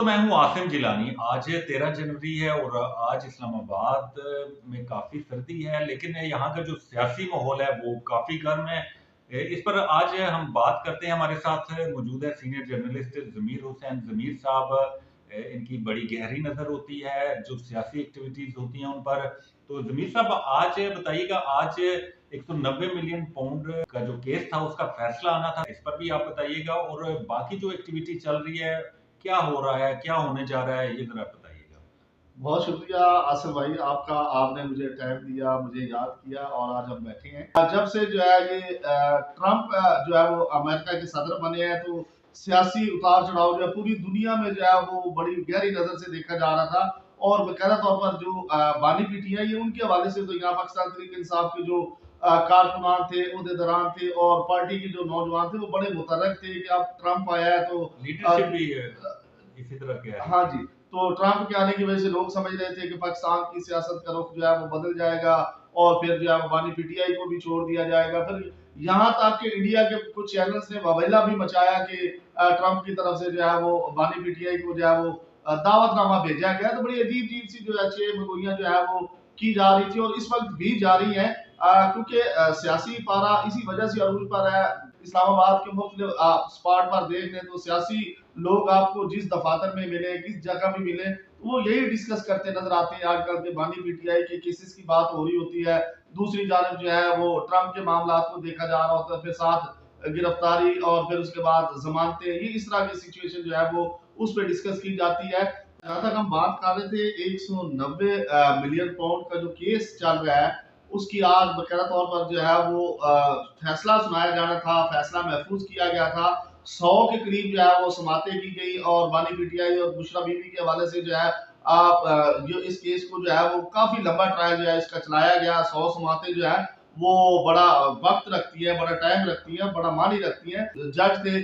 तो मैं हूँ आसिम जिलानी। आज 13 जनवरी है और आज इस्लामाबाद में काफ़ी सर्दी है, लेकिन यहाँ का जो सियासी माहौल है वो काफ़ी गर्म है। इस पर आज हम बात करते हैं। हमारे साथ मौजूद है सीनियर जर्नलिस्ट ज़मीर हुसैन। ज़मीर साहब, इनकी बड़ी गहरी नज़र होती है जो सियासी एक्टिविटीज़ होती हैं उन पर। तो ज़मीर साहब, आज बताइएगा, आज 190 मिलियन पाउंड का जो केस था उसका फैसला आना था, इस पर भी आप बताइएगा। और बाकी जो एक्टिविटी चल रही है, क्या हो रहा है, क्या होने जा रहा है, ये ज़रा बताइएगा। बहुत शुक्रिया आसिफ भाई आपका। आपने मुझे टाइम दिया, मुझे याद किया और आज हम बैठे हैं। जब से जो है ये ट्रम्प जो है वो अमेरिका के सदर बने हैं तो सियासी उतार चढ़ाव जो है पूरी दुनिया में जो है वो बड़ी गहरी नजर से देखा जा रहा था। और बाकायदा तौर पर जो बानी पीटी है ये उनके हवाले से तो यहाँ पाकिस्तान तहरीक इंसाफ के जो कारकुनान थे, उहदेदारान थे और पार्टी के जो नौजवान थे वो बड़े मुतरक थे कि अब ट्रम्प आया है तो लीडरशिप भी इसी तरह कह रही हाँ थी। जी। तो ट्रम्प के आने की वजह से लोग समझ रहे थे कि पाकिस्तान की सियासत का रुख जो है वो बदल जाएगा और फिर जो है बानी पीटीआई को भी छोड़ दिया जाएगा। फिर यहाँ तक कि इंडिया के कुछ चैनल्स ने वबैला भी मचाया कि ट्रम्प की तरफ से जो है वो बानी पीटीआई को जो है वो दावतनामा भेजा गया। तो बड़ी अजीब अजीब सी जो है गोइयां जो है वो की जा रही थी और इस वक्त भी जारी है, क्योंकि सियासी पारा इसी वजह से अरूज पर है। इस्लामाबाद के मुख्तलिफ स्पॉट पर देख लें तो सियासी लोग आपको जिस दफातर में मिले, किस जगह भी मिले, वो यही डिस्कस करते नजर आते हैं। आजकल के बानी पीटीआई के केसेस की बात हो रही होती है, दूसरी जानब जो है वो ट्रम्प के मामला को देखा जा रहा होता है, फिर साथ गिरफ्तारी और फिर उसके बाद जमानतें, ये इस तरह की सिचुएशन जो है वो उस पर डिस्कस की जाती है। जहां तक हम बात कर रहे थे 190 मिलियन पाउंड का जो केस चल रहा है उसकी आज बकायदा तौर पर जो है वो फैसला सुनाया जाना था, फैसला महफूज किया गया था। 100 के करीब जो है वो समातें की गई और बानी पीटीआई और बुशरा बीबी के हवाले से जो है आप जो इस केस को जो है वो काफी लंबा ट्रायल जो है इसका चलाया गया। 100 समातें जो है वो बड़ा वक्त रखती है, बड़ा टाइम रखती है, बड़ा मानी रखती है। जज थे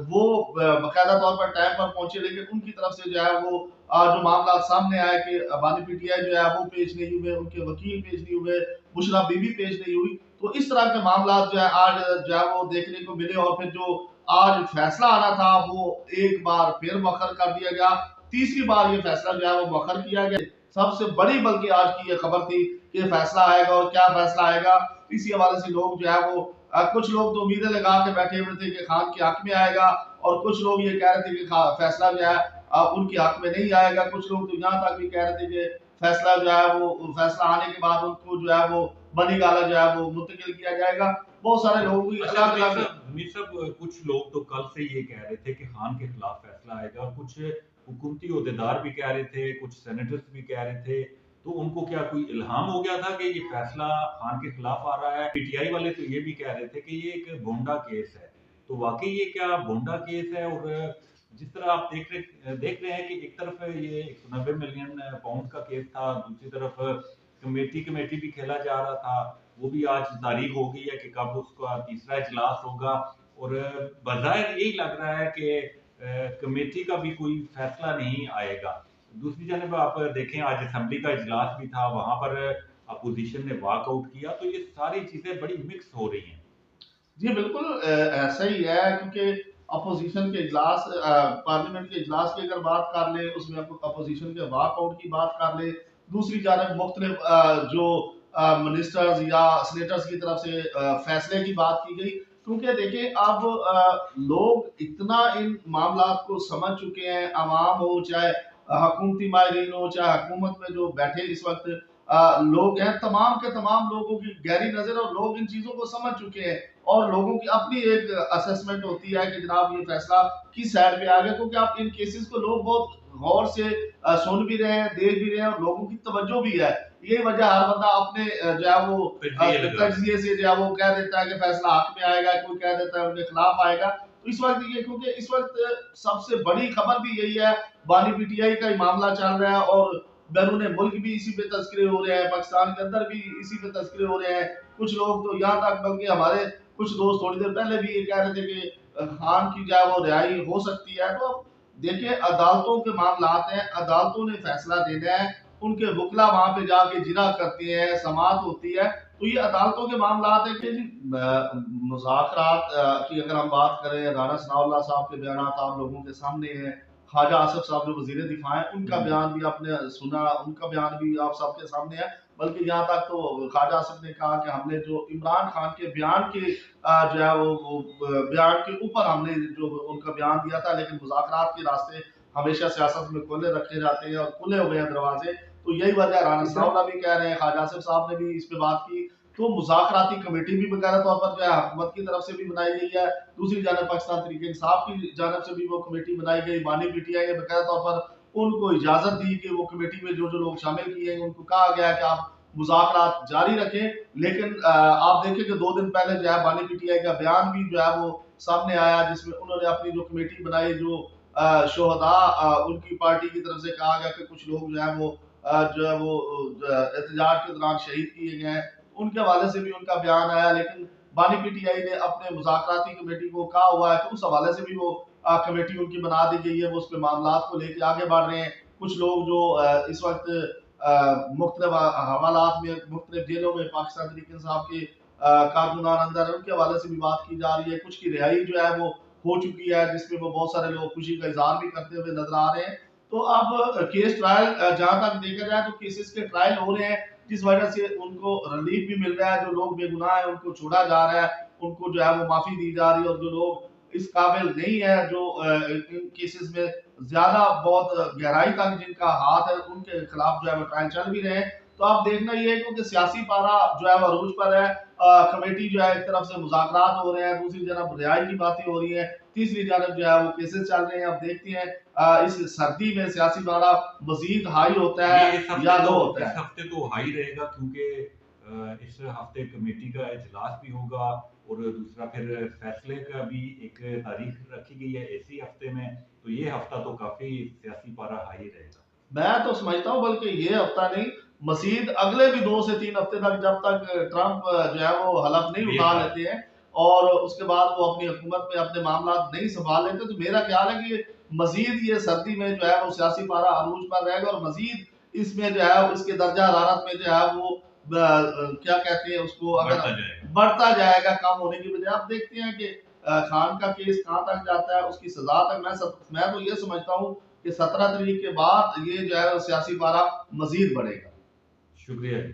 वो बाकायदा तौर पर टाइम पर पहुंचे, लेकिन उनकी तरफ से जो है वो जो मामला सामने आया कि बानी पीटीआई जो है वो पेश नहीं हुए, उनके वकील पेश नहीं हुए, बुशरा बीबी पेश नहीं हुई। तो इस तरह के मामला जो है आज जो है वो देखने को मिले और फिर जो आज फैसला आना था वो एक बार फिर मौखर कर दिया गया। तीसरी बार ये फैसला जो है वो मौखर किया गया। सबसे बड़ी बल्कि आज की ये खबर थी कि फैसला आएगा और क्या फैसला आएगा। इसी हवाले से लोग जो है वो कुछ लोग तो उम्मीदें लगा के बैठे हुए थे कि खान के हक में आएगा और कुछ लोग ये कह रहे थे कि फैसला जो है उनके हक में नहीं आएगा। कुछ लोग तो यहाँ तक भी कह रहे थे कि फैसला जो है वो फैसला आने के बाद उनको जो है वो बनी गाला जो है वो मुंतकिल किया जाएगा। बहुत सारे लोगों की अच्छा, अलग अलग मीर साहब, कुछ लोग तो कल से ये कह रहे थे कि खान के खिलाफ फैसला आएगा, और कुछ हुकूमती ओहदेदार भी कह रहे थे, कुछ सेनेटर्स भी कह रहे थे। तो उनको क्या कोई इल्हाम हो गया था कि ये फैसला खान के खिलाफ आ रहा है? पीटीआई वाले तो ये भी कह रहे थे कि ये एक भोंडा केस है। तो वाकई ये क्या भोंडा केस है? और जिस तरह आप देख रहे हैं कि एक तरफ ये 190 मिलियन पाउंड का केस था, दूसरी तरफ कमेटी कमेटी भी खेला जा रहा था। वो भी आज तारीख हो गई है कि कब उसका तीसरा इजलास होगा। और बज़ाहिर यही लग रहा है कि कमेटी का भी कोई फैसला नहीं आएगा। दूसरी जानब आप देखें, आज असेंबली का इजलास भी था, वहां पर अपोजिशन ने वॉकआउट किया। तो ये सारी चीजें बड़ी मिक्स हो रही हैं। जी बिल्कुल ऐसा ही है, क्योंकि अपोजिशन के इजलास पार्लियामेंट के इजलास की अगर बात कर ले उसमें अपोजिशन के वॉकआउट की बात कर ले, दूसरी जानब मुख्तलिफ जो मिनिस्टर्स या सेनेटर्स की तरफ से फैसले की बात की गई। क्योंकि देखिए अब लोग इतना इन मामला को समझ चुके हैं, अवाम हो चाहे हुकूमती माहिरीन हो चाहे हुकूमत में जो बैठे इस वक्त लोग हैं, तमाम के तमाम लोगों की गहरी नजर और लोग इन चीजों को समझ चुके हैं और लोगों की अपनी एक असेसमेंट होती है कि जनाब ये फैसला किस साइड पे आ गया। क्योंकि आप इन केसेस को लोग बहुत गौर से सुन भी रहे हैं, देख भी रहे हैं और लोगों की तवज्जो भी है। ये वजह हर बंदा अपने जो है वो तजिए लगा रहे हैं। तजिए से जो है वो कह देता है कि फैसला हक में आएगा, कोई कह देता है उनके खिलाफ आएगा। तो इस वक्त ये, क्योंकि इस वक्त सबसे बड़ी खबर भी यही है, बानी पीटीआई का ही मामला चल रहा है और बैरून मुल्क भी इसी पे तस्करे हो रहे हैं, पाकिस्तान के अंदर भी इसी पे तस्करे हो रहे हैं। कुछ लोग तो यहाँ तक, बल्कि हमारे कुछ दोस्त थोड़ी देर पहले भी ये कह रहे थे कि खान की जो वो रिहाई हो सकती है। तो अब देखिए अदालतों के मामलात हैं, अदालतों ने फैसला देना है, उनके वकला वहां पे जाके जिरा करते हैं, समात होती है। तो ये अदालतों के मामलात है कि जी मुज़ाकरात की अगर हम बात करें, राना सनाउल्लाह साहब के बयान आप लोगों के सामने हैं, ख्वाजा आसिफ साहब जो वजीर दिफा हैं, उनका हम्म। बयान भी आपने सुना, उनका बयान भी आप सबके सामने है। बल्कि यहाँ तक तो ख्वाजा आसिफ ने कहा कि हमने जो इमरान खान के बयान के जो है वो बयान के ऊपर हमने जो उनका बयान दिया था, लेकिन मुज़ाकरात के रास्ते हमेशा सियासत में खुले रखे जाते हैं और खुले हुए हैं दरवाजे। तो यही वजह है, राना सनाउल्लाह भी कह रहे हैं, ख्वाजा आसिफ साहब ने भी इस पे बात की। तो मुज़ाकराती कमेटी भी बकायदा तौर पर जो है हुकूमत की तरफ से भी बनाई गई है, दूसरी जानब पाकिस्तान तहरीक इंसाफ की जानब से भी वो कमेटी बनाई गई। बानी पीटीआई ने बकायदा तौर पर उनको इजाजत दी कि वो कमेटी में जो जो लोग शामिल किए हैं उनको कहा गया कि आप मुज़ाकरात जारी रखें। लेकिन आप देखें कि 2 दिन पहले जो है बानी पीटीआई का बयान भी जो है वो सामने आया, जिसमें उन्होंने अपनी जो कमेटी बनाई, जो शोहदा उनकी पार्टी की तरफ से कहा गया कि कुछ लोग जो है वो एहतजाज के दौरान शहीद किए गए हैं, उनके हवाले से भी उनका बयान आया। लेकिन बानी पीटीआई ने अपने मुज़ाकराती कमेटी को कहा हुआ है कि उस हवाले से भी वो कमेटी उनकी बना दी गई है, वो उस पे मामलात को लेके आगे बढ़ रहे हैं। कुछ लोग जो इस वक्त मुख्तलिफ हवालात में मुख्तलिफ जेलों में पाकिस्तान तहरीक इंसाफ के कारकुनान अंदर है, उनके हवाले से भी बात की जा रही है। कुछ की रिहाई जो है वो हो चुकी है, जिसमें वो बहुत सारे लोग खुशी का इजहार भी करते हुए नजर आ रहे हैं। तो अब केस ट्रायल जहां तक देखा जाए तो केसेस के ट्रायल हो रहे हैं, जिस वजह से उनको रिलीफ भी मिल रहा है। जो लोग बेगुनाह है उनको छोड़ा जा रहा है, उनको जो है वो माफी दी जा रही है। और जो लोग इस काबिल नहीं है, जो इन केसेस में ज्यादा बहुत गहराई तक जिनका हाथ है, उनके खिलाफ जो है वो ट्रायल चल भी रहे हैं। तो आप देखना ये है क्योंकि सियासी पारा जो है वो अरूज पर है। कमेटी जो है एक तरफ से मुज़ाकरात हो रहे हैं, दूसरी तरफ रिहाई की बातें हो रही हैं, तीसरी जानब जो है वो केसेस चल रहे हैं। अब देखते हैं इस सर्दी में सियासी पारा मजीद हाई होता है ये या लो होता इस है। हफ्ते तो हाई रहेगा, क्योंकि इस हफ्ते कमेटी का इजलास भी होगा, और दूसरा फिर फैसले का भी एक तारीख रखी गई है इसी हफ्ते में। तो ये हफ्ता तो काफी सियासी पारा हाई रहेगा। मैं तो समझता हूँ बल्कि ये हफ्ता नहीं, मजीद अगले भी 2 से 3 हफ्ते तक, जब तक ट्रंप जो है वो हलफ नहीं उठा लेते हैं और उसके बाद वो अपनी हुकूमत में अपने मामला नहीं संभाल लेते, तो मेरा ख्याल है कि मजीद ये सर्दी में जो है वो सियासी पारा अरूज पर रहेगा और मजीद इसमें जो है इसके दर्जा हरारत में जो है वो क्या कहते हैं उसको, अगर बढ़ता जाएगा कम होने की बजाय। आप देखते हैं कि खान का केस कहाँ तक जाता है, उसकी सजा तक। मैं तो ये समझता हूँ कि 17 तारीख के बाद ये जो है सियासी पारा मजीद बढ़ेगा। शुक्रिया जी।